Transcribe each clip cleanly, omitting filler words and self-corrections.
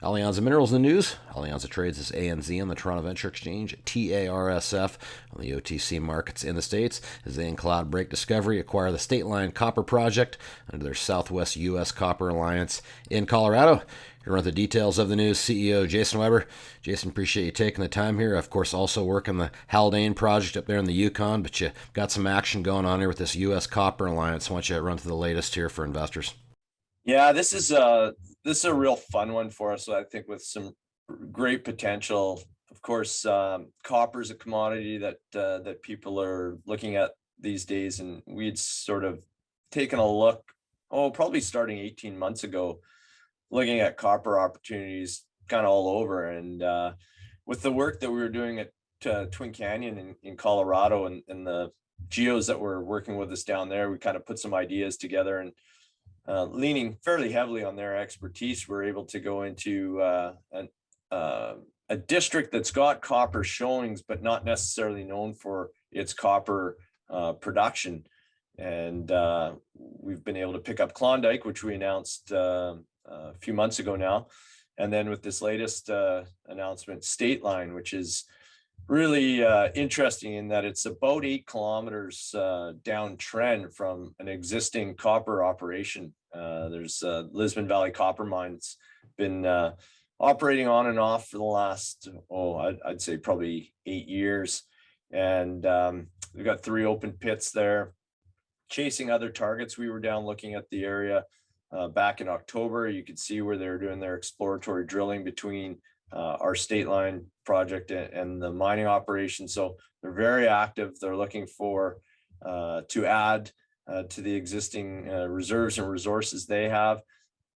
Alianza Minerals in the news. Alianza trades as ANZ on the Toronto Venture Exchange, TARSF on the OTC markets in the States, as they and Cloudbreak Discovery acquire the Stateline Copper Project under their Southwest U.S. Copper Alliance in Colorado. Here are the details of the news. CEO Jason Weber. Jason, appreciate you taking the time here. Of course, also working the Haldane project up there in the Yukon, but you got some action going on here with this U.S. Copper Alliance. Why don't you run through the latest here for investors? Yeah, this is a real fun one for us. I think with some great potential. Of course, copper is a commodity that people are looking at these days, and we'd sort of taken a look, probably starting 18 months ago, looking at copper opportunities kind of all over. And with the work that we were doing at Twin Canyon in Colorado and the geos that were working with us down there, we kind of put some ideas together, and leaning fairly heavily on their expertise, we're able to go into a district that's got copper showings, but not necessarily known for its copper production. And we've been able to pick up Klondike, which we announced a few months ago now. And then with this latest announcement, Stateline, which is really interesting in that it's about 8 kilometers downtrend from an existing copper operation. There's Lisbon Valley Copper Mine. It's been operating on and off for the last, I'd say probably 8 years. And we've got 3 open pits there, chasing other targets. We were down looking at the area back in October. You could see where they're doing their exploratory drilling between our Stateline project and the mining operation. So they're very active. They're looking for to add to the existing reserves and resources they have,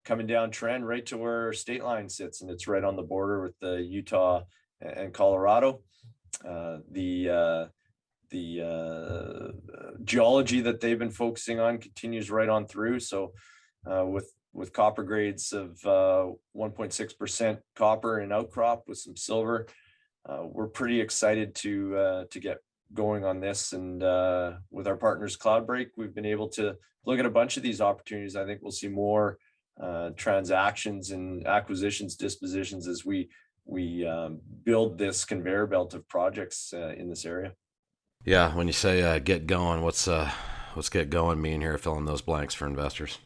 coming down trend right to where Stateline sits, and it's right on the border with the Utah and Colorado. The geology that they've been focusing on continues right on through. So with copper grades of 1.6% copper in outcrop with some silver, we're pretty excited to get going on this. And with our partners Cloudbreak, we've been able to look at a bunch of these opportunities. I think we'll see more transactions and acquisitions, dispositions as we build this conveyor belt of projects in this area. Yeah, when you say get going, what's get going mean here? Fill in those blanks for investors.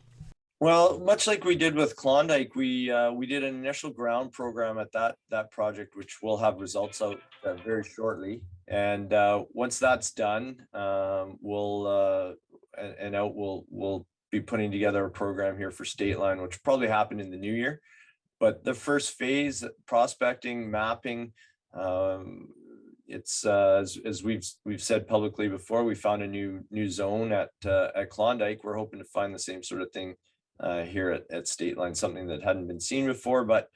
Well, much like we did with Klondike, we did an initial ground program at that project, which we'll have results out very shortly. And once that's done, we'll be putting together a program here for Stateline, which will probably happen in the new year. But the first phase, prospecting, mapping, it's as we've said publicly before, we found a new zone at Klondike. We're hoping to find the same sort of thing here at Stateline, something that hadn't been seen before, but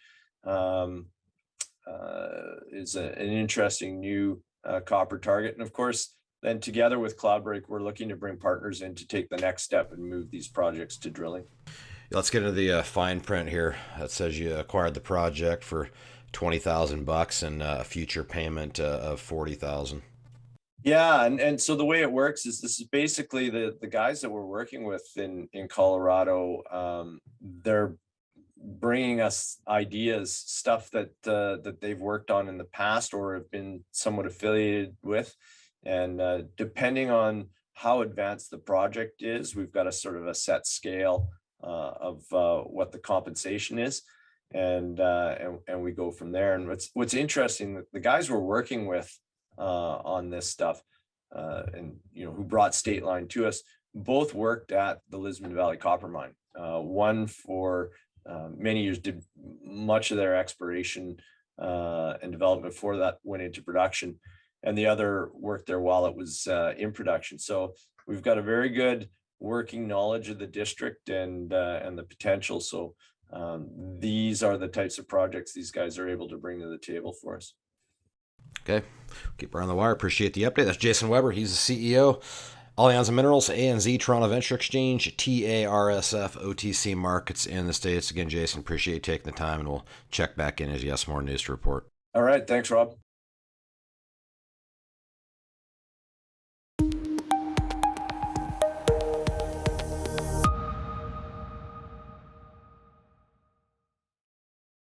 is an interesting new copper target. And of course, then together with Cloudbreak, we're looking to bring partners in to take the next step and move these projects to drilling. Let's get into the fine print here. That says you acquired the project for $20,000 and a future payment of $40,000. Yeah, and so the way it works is this is basically the guys that we're working with in Colorado. They're bringing us ideas, stuff that they've worked on in the past or have been somewhat affiliated with, and depending on how advanced the project is, we've got a sort of a set scale of what the compensation is, and we go from there. And what's interesting, the guys we're working with on this stuff, and who brought Stateline to us, both worked at the Lisbon Valley Copper Mine. One for many years, did much of their exploration and development before that went into production, and the other worked there while it was in production. So we've got a very good working knowledge of the district and the potential. So these are the types of projects these guys are able to bring to the table for us. Okay, keep her on the wire. Appreciate the update. That's Jason Weber. He's the CEO. Alianza Minerals, ANZ, Toronto Venture Exchange, TARSF, OTC markets in the States. Again, Jason, appreciate you taking the time, and we'll check back in as you have some more news to report. All right. Thanks, Rob.